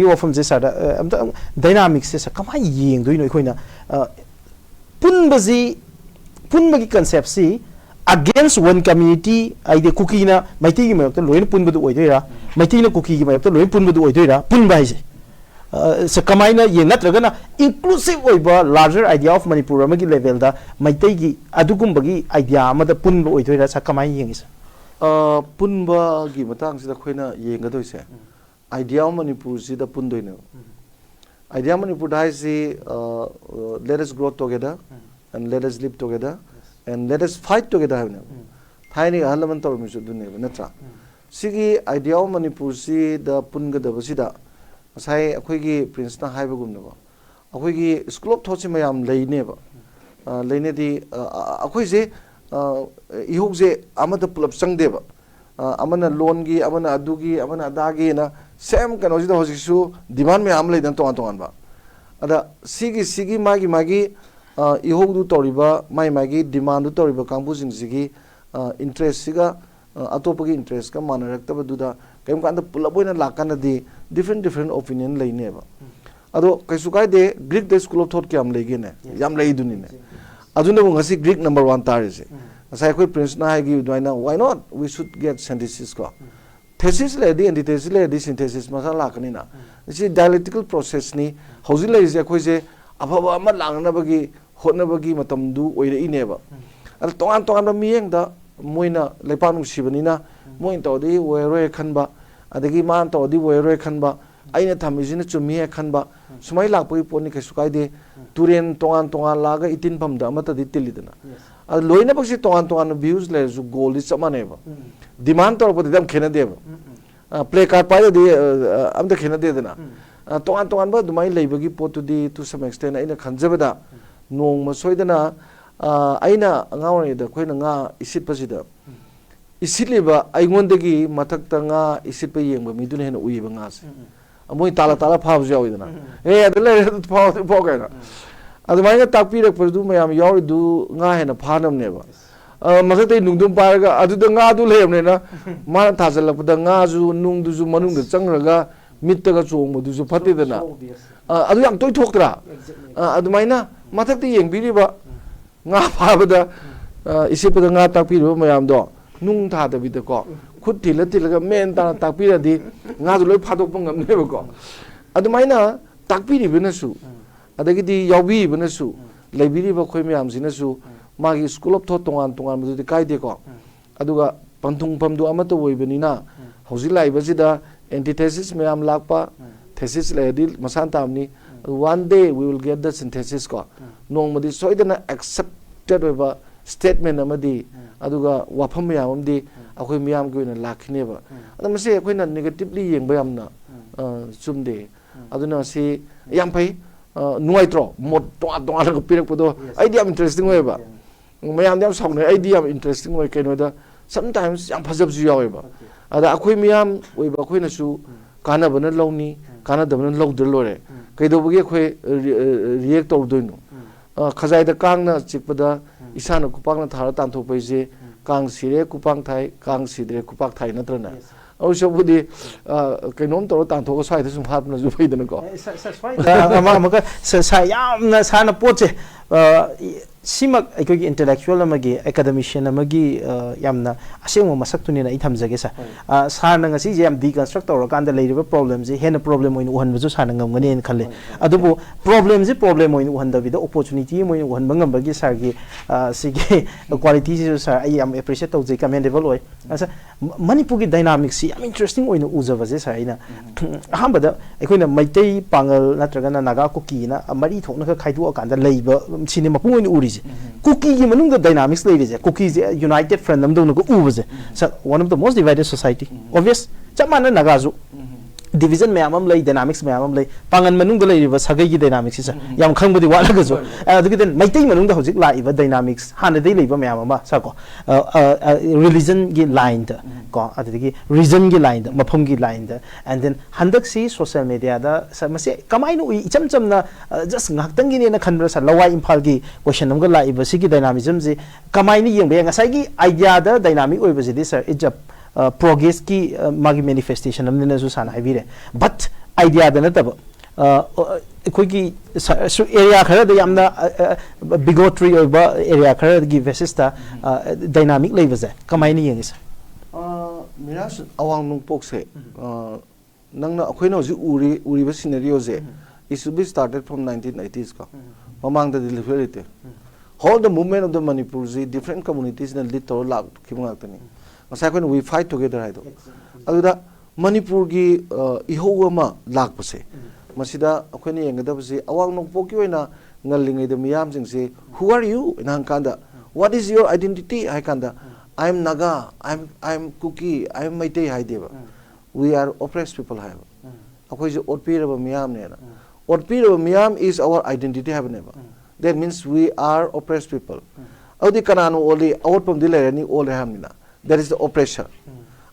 wafam je sar dynamics se kamai yeng doi noi khoina punbaji punbagi concept si against one community aide cookie na maiti gi mayok to loin punbadu oidoira maiti na cookie gi mayok to loin punbadu oidoira punba ise se kamai na yeng natragana inclusive oiba larger idea of manipur amagi level da maiti gi adugumbagi idea amada punba oidoira sa kamai yeng ise punba gi matang sida khoina yeng gadoi se idea of manipur sida pundoina idea of manipur dai si let us grow together and let us live together and let us fight together havna thaini halaman tor mi sudu ne natra sigi idea of manipur si da punga da basida sai akhoi gi prince na haiba gumna ba akhoi gi school of thought mayam leine ba leine di akhoi je ihok je amada pulap changde ba amana loan gi amana adugi amana adagi na same kano jida hosisu demand me am leidan tongan tongan ba ada sigi magi ihok du toriba magi demand du toriba kampu sing sigi interest siga atopagi interest ka manarakta duda kaim kanda pulaboina lakana di different opinion leine ba ado kaisu kai de Greek de school of thought ki am lege ne yam lei duni ne aduna ngasi Greek number 1 tar is sai koi prince na gi doina why not we should get synthesis ko thesis le di antithesis le di synthesis masala lakani na this dialectical process ni hauji lei je khoi je ababa ama langna bagi hotna bagi matam du oire ineba al tongan tongan miyeng da moina lepa nung sibani na moin to di weroe khanba adagi man to di weroe khanba aina thamijina chumi khanba sumai lakpagi poni ke sukai de turen tongan laga itin pamda amata di tilidana al loina baksi tongan views le ju goal is samaneba demand to podi dam khena deba play card pa di amda khena de dana tongan ba dumai leibagi potu di to some extent aina khanjabada nong ma soidana aina ngawni da khoina nga isit pasida isiliba aingondagi mathakta nga isit pa yengba miduna hena uiba nga se amoi tala phab jawi dana adle phab kaina adumai nga takpi rak perdu mayam yawi du nga hena phanam neba masate nungdum paraga aduda nga du lehmne na mana thajalapda nga ju nung du ju manung da changraga mittaga chong du ju phate dana adu yam toy thoktra adumai na mathakti yengbiriba nga phabada isipada nga takpiriba mayam do nung thadabida ko khut tilaga men ta takpiradi nga du loi phadokpa ngamneba ko adumaina takpiribana su adagi di yawi bana su leibiriba khoi mayam sina su magi school of thought tongan madu di kaide ko aduga panthung pamdu amata woibanina hojilai basida antithesis mayam lakpa thesis ledi masan tamni one day we will get the synthesis ko nong madi soidana accepted over statement amadi aduga wafam mayam amdi akhoi miyam ki na lakhineba adamase akhoi na negatively yengba yamna chumde aduna si yam pai nuaitro mod tonga la pirak podo idea interesting weba mayam yam saune idea interesting way keno da sometimes yam phajab ju yaweba ada akhoi miyam weba akhoi na su kana bana lawni kana dabana lawdr lore kaidobugi akhoi react tawdoino khajai da kang na chikpada isana kupang na thara tan thok paise kang sire kupang thai kang sidre kupak thai natrana also budi kainom to tan thok sai thum hap na ju paidana ko sa yamna sana poche simak aikogi intellectual amagi academician amagi yamna asengmo masaktuni na ithamjage sa sana ngasi je yam deconstruct tor kanda leiriba problem je hena problem oin uhan buju sana ngamgani en khalle adubu problem oin uhan da vida opportunity moin uhan bangam bagi sargi sigi quality je sir I am appreciate tawje commendable oi asa manipur gi dynamics si am interesting oin ujaba je sir ina ahambada aikoina maitai pangal natraga naga kuki na mari thokna ka khaidu akanda leiba cinema puin uri cookie ki manung the dynamics lay je cookie is united friend nam do no uze so one of the most divided society obvious chamana nagazu division me amam lay dynamics me amam lay pangan manung da lay sagai gi dynamics is yam khang budi wala ga zo adu den maitai manung da hojik la iba dynamics han dei lay ba me amama sa ko religion gi line da ko adu gi region gi line da mafam gi line da and then handak si social media da samase kamai no icham cham na just ngaktang gi ne na khanbra sa lawai imphal gi question nam ga la iba si gi dynamism ji kamai ni yeng ba ngasai gi idea da dynamic oi ba ji sir it's a progress ki magi manifestation amne na su sana haibire but idea da nataba ꯑꯩꯈꯣꯏꯒꯤ area ꯈꯔꯗ ꯌꯥꯝꯅ bigotry ꯑꯣꯏꯕ area ꯈꯔꯒꯤ basis dynamic ꯂꯩꯕꯁꯦ ꯀꯃꯥꯏꯅ ꯌꯦꯡꯉꯤꯁꯦ ꯃꯤꯔꯥꯁ ꯑꯋꯥꯡ ꯅꯣꯡꯄꯣꯛꯁꯦ ꯅꯪꯅ ꯑꯩꯈꯣꯏꯅ ꯍꯧꯖꯤꯛ ꯎꯔꯤꯕ ꯁꯤꯅꯦꯔꯤꯑꯣꯁꯦ it should be started from 1980s ꯀꯣ ꯃꯃꯥꯡꯗꯗꯤ ꯂꯩꯇꯦ whole the movement of the Manipur different communities na lead tawra lakhiba ngakani ngasai khoi we fight together haido aduda Manipur gi iho ama lakpase masida akhoi ni yengadabse awang nokpok ki oina ngallingai da miyam jingse who are you inang kanda what is your identity hai kanda I am Naga, I am Kuki, I am Maitei haideba we are oppressed people hai akhoi je otpiraba miyam ne na otpiraba miyam is our identity have never. That means we are oppressed people. Audi kanano only out from the lerani all hamina. That is the oppressor.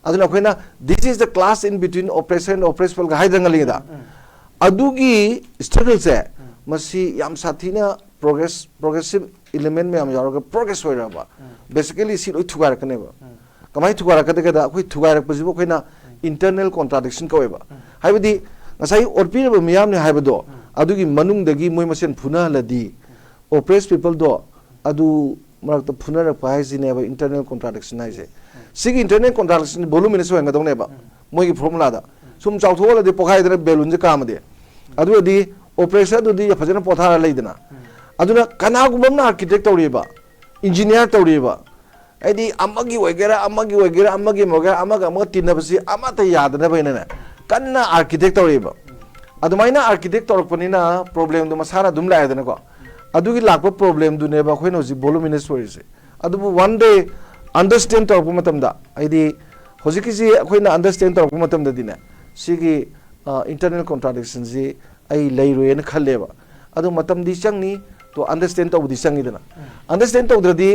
Aduna koina this is the class in between oppressor and oppressed people haidangalida. Adugi struggle se masi yam sathina progressive element me am yaroga progress hoiraba. Basically si loi thugar kaneba. Kamai thugar kadagada koi thugar pasibo koina internal contradiction kaweba. Haibadi ngasai orpiraba miyam ne haibado adugi manungdagi moi masen phuna ladi oppressed people do adu marakta phunara paisi neba internal contradiction haise sigi internal contradiction volume ne soenga dong neba moi gi formula da sum chawthola de pokhai dana balloon je kam de adu di oppressor du di phajana pothara leidana aduna kana gumna architect tawriba engineer tawriba aidi amagi wegera moga amaga tinabasi amata yadana bainana kanna architect tawriba adumaina architect tawrpanina problem du masara dum laidana ko adugi lakpa problem du neba khoi no ji voluminous stories adubu one day understand tawrpa matamda aidi hojiki ji khoi na understand tawrpa matamda dina sigi internal contradictions ji ai leiroi na khalleba adu matam di changni to understand tawdi changi dana understand tawdradi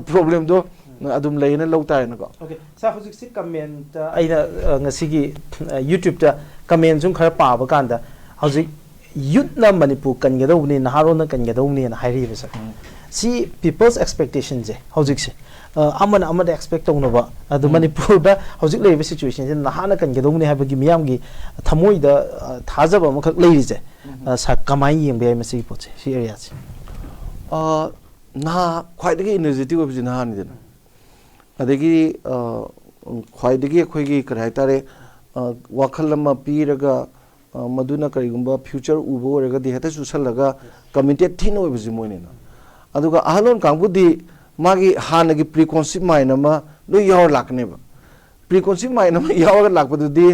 problem do adum leina lowta na ko okay sa hojik si comment aina ngasigi youtube ta comment jung khara pa ba kanda hojik youth na Manipur kan gadawni naharo na kan gadawni na hairi besa si people's expectations je hojik se amana expect tawna ba adu Manipur da hojik lebe situation je nahana kan gadawni habagi miyam gi thamoi da thajaba makhak leiri je sa kamai yengbe ai masi poche si area se na khwaidagi energetic obji na ni dena adagi khwaidagi khoi gi karai tare wakhal ma piraga maduna karigumba future ubo rega di heta susalaga committed thino obji moinena aduga ahalon kangudi magi hanagi preconceived mind ma lo yaw lakne ba preconceived mind ma yaw lakpadu di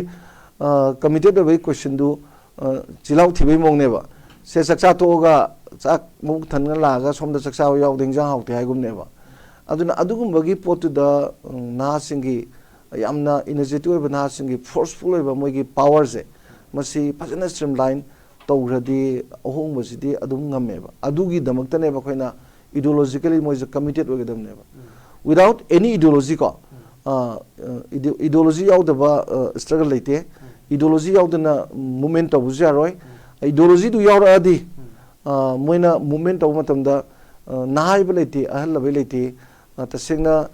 committed obji question du chilau thibai mongne ba se saksa to ga sak muk than la ga somda saksa yaw dingjang hauti hai gumne ba aduna adugumba potu da na singi yamna energetic oiba na singi forceful oiba moigi power se masi phajana streamline tawradi ahong basidi adum ngameba adugi damakta ne ba khoina ideologically moise committed oigedam ne ba without any ideology ko ideology yaw da ba struggle leite ideology yaw da movement of jaroi ideology du yaw adi moina movement of matamda nahai ba leite ahal la ba leite tasengna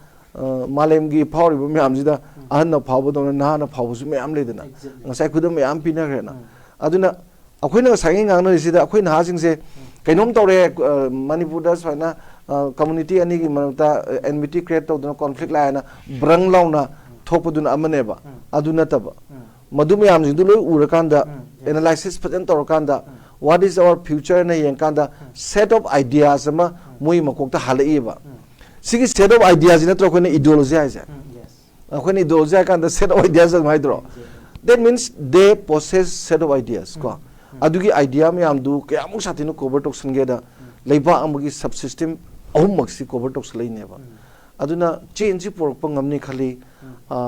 malemgi power bu myam jida ahna phabu dona nahana phabu su myam ledana ngasai khudam myam pina grena aduna akoina sangi ngangna sida akoina ha singse kainom tawre Manipur da saina community ani gi manata enmity create tawduna conflict laina brang launa thopuduna amaneba aduna taba madu myam jindu loi urakanda analysis pajan tawrakanda what is our future na yenkanda set of ideas ama moi makokta halaiba sigi set of ideas na tro ideology ai ja akhoi ideology kan the set of ideas mai dro that means they possess set of ideas ko adugi idea me amdu kyamu satinu cover toxin ge da leiba amgi subsystem ahum maksi cover tox leine ba aduna change por pangamni khali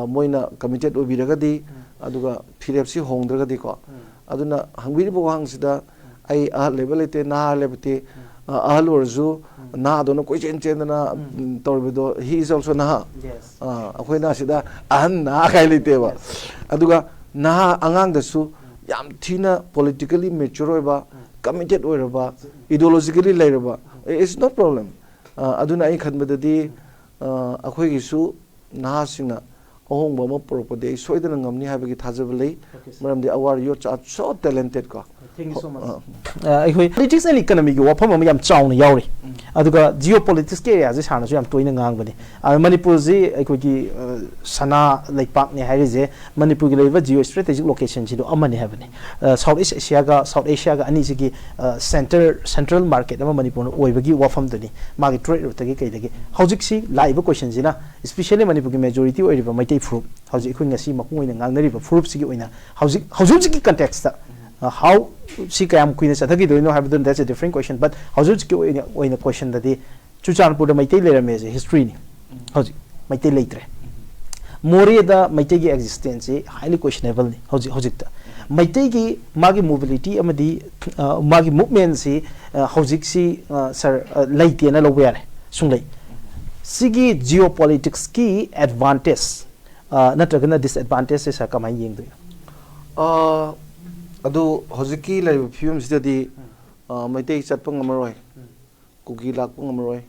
moina committed obiragadi aduga phirepsi hongdragadi ko aduna hangwiri bo hangsida ai a level ite na lebte ahal orzu na do no koi chen chen na torbido he is also na akhoi na sida ahan na khai lite ba aduga na angang da su yam thina politically mature ba committed oiraba ideologically lairaba it's not problem aduna ai khanbadadi akhoi gi su na singna ahongba ama porokpade ai soidana ngamni haibagi thajaba lei maramdi our youth are so talented ko. Thank you so much. Politics and economy go wafam ama yam chawna yawri aduga geopolitics ke area je sana so yam toina ngangbani manipur ji aikogi sana laipak ne hairize manipur gi leiba geostrategic location ji do amani habani south asia ga ani ji gi central market ama manipur oibagi wafam dani magi trade route gi kaidagi hojik si laiba question jina especially manipur gi majority oiriba maitai fruit hojik khun ngasi makung oina ngangnariba fruit si gi oina hojik gi context how she can queen Sathaki do you know have done that's a different question but how should you in a question that the Chuchanpur the Maitay history Maitay later Mori the Maitay existence highly questionable Hojita Maitay Magi mobility amadi Magi movement see Hojiksi sir late and aware Sunday Sigi geopolitics key advantage not a disadvantages are coming in adu hojiki lai film sidadi maitai chatpang amaroi kuki lakpang amaroi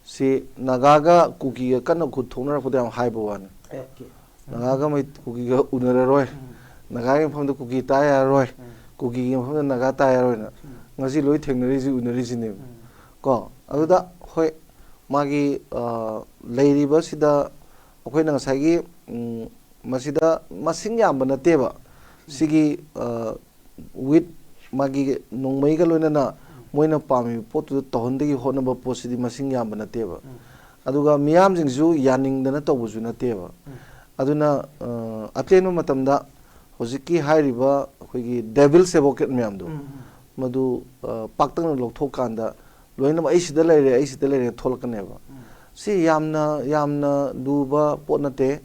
si nagaga kuki kana khud thongna rakpada am haiba wan nagaga mai kuki ga unararoi nagaga pham da kuki tayaroi kuki ga pham da naga tayaroi na ngasi loi thengnari ji unari ji ne ko aduda hoi magi leiriba sida akoina ngasagi masida masing yamba nateba sigi with magi nongmai ga loina moina pami potu tohondegi honaba posidi masing yamba nateba aduga miyam jingju yaning dana tobuju nateba aduna ateno matamda hojiki hairiba khoigi devil's advocate miyamdu madu paktang lokthok kanda loina ai sida leire tholkaneba si yamna duba potnate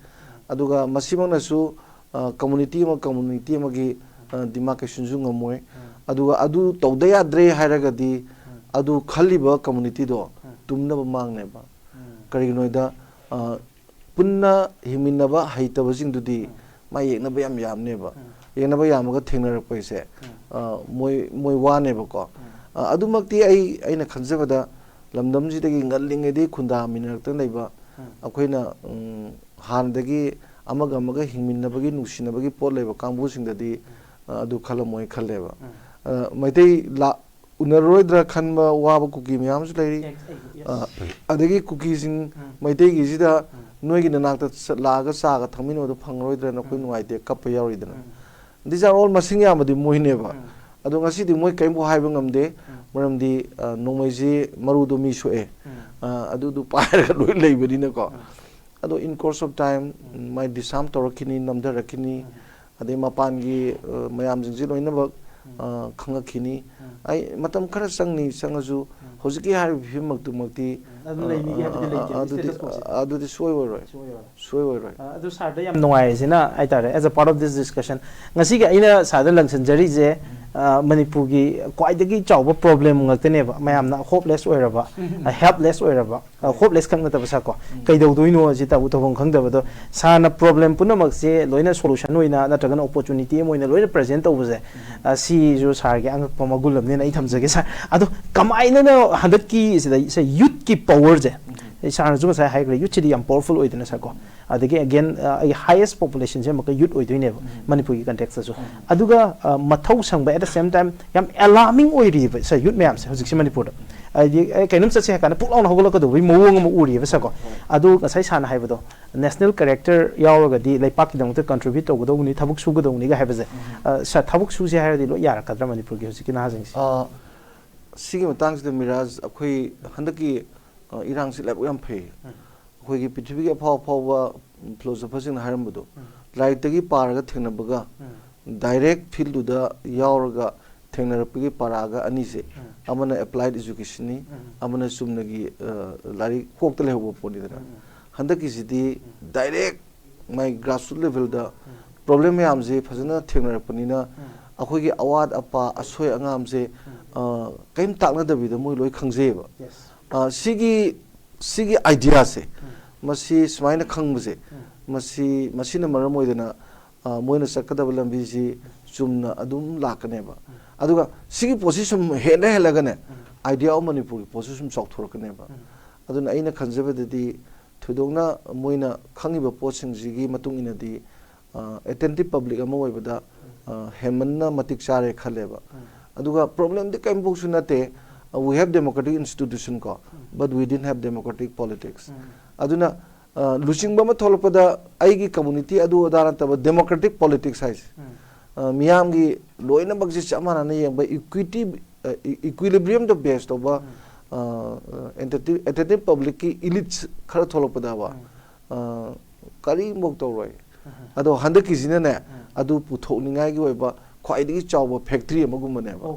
aduga masimang nasu community magi demarcation ju ngamoy adu tawdaya dre hairagadi adu khaliba community do tumna ba mangne ba kari noida punna himinaba haitaba jingdudi ma yekna ba yam ne ba yekna ba yamaga thengnar paise moi wane ba ko adumakti aina khanjabada lamdam ji dagi ngalingedi khunda minaktang leiba akoina handagi amaga hingminnabagi nungsinabagi pot leiba kangbu singdadi adu khalamoi khaleba maitei la unaroidra khanba waba kuki myam su leiri adagi kuki sing maitei gi sida noi gi nanakta laga saga thangmino do phangroidra na koi nuaite kappa yauridna these are all masing yamadi mohineba adu ngasi di moi kaimbo haiba ngamde maramdi nongmaiji marudo mi soe adu du paira loi leibani na ko ado in course of time my disam torakini namda rakini ade mapangi mayam jingji loina ba khangakini ai matam khara sangni sangaju hojiki har bhimaktu makti adu di soy roi adu sarda yam nongai sina ai tare as a part of this discussion ngasi ga ina sada langsan jari je manipur gi kwaidagi chawba problem ngakte ba mayamna hopeless oiraba helpless oiraba hopeless khang na tabasa ko kaidau doino ji tabu tobong khangda bado sana problem punamak se loina solution oina natragan opportunity moina loina present tobuse si jo sar ge angak pamagulam ne nai thamjage sa ado kamaina na hadat ki se youth ki power je sar ju sa high youth chi am powerful oidena sa ko adagi again highest population je maka youth oidoine manipur gi context so aduga mathau sangba at the same time yam alarming oiri sa youth mayam se hojik manipur kainum sa se kana puklaw na hogolo ko do wi mowong mo uri ba sa ko adu ngasai sana haibado national character yauraga di laipak ki dang to contribute to go ni thabuk su go do ni ga haibaje sa thabuk su se hairadi lo yar kadra manipur gi hojik na hajing sigi matang de miraj akhoi handaki irang si lab yam phei akhoi gi pithvi gi phawa philosopher na harambudo light gi paraga thengnabaga direct field du da yauraga thengnarapigi paraga ani se amana applied education ni amana sumnagi lari kokta lehobo poni dana handaki sidi direct my grassroots level da problem yam je phajana thengnarapani na akhoi gi awad apa asoi angam je kaim takna da bida moi loi khangje ba sigi idea se masi smaina khangbuze masi na maram oidana moina sakadaba lambi ji chumna adum lakane ba aduga sigi position hela gane idea of manipur position chok thorakane ba aduna aina khanjaba dadi थोदोंना मोइना खंगिबा पोसिंगजिगी मतुंग इनदी attentive public ama oibada hemanna matik chare khaleba aduga problem de kaim bosu nate we have democratic institution ko but we didn't have democratic politics aduna luching ba ma tholopada aigi community adu adara taba democratic politics hais miyam gi loina bagji chamana na yeng ba equity equilibrium the best of attentive public ki elite khara tholopada ba kari mok to roi ado handa ki jina ne adu puthok ningai gi oiba khwaidigi chawba factory amagumane ba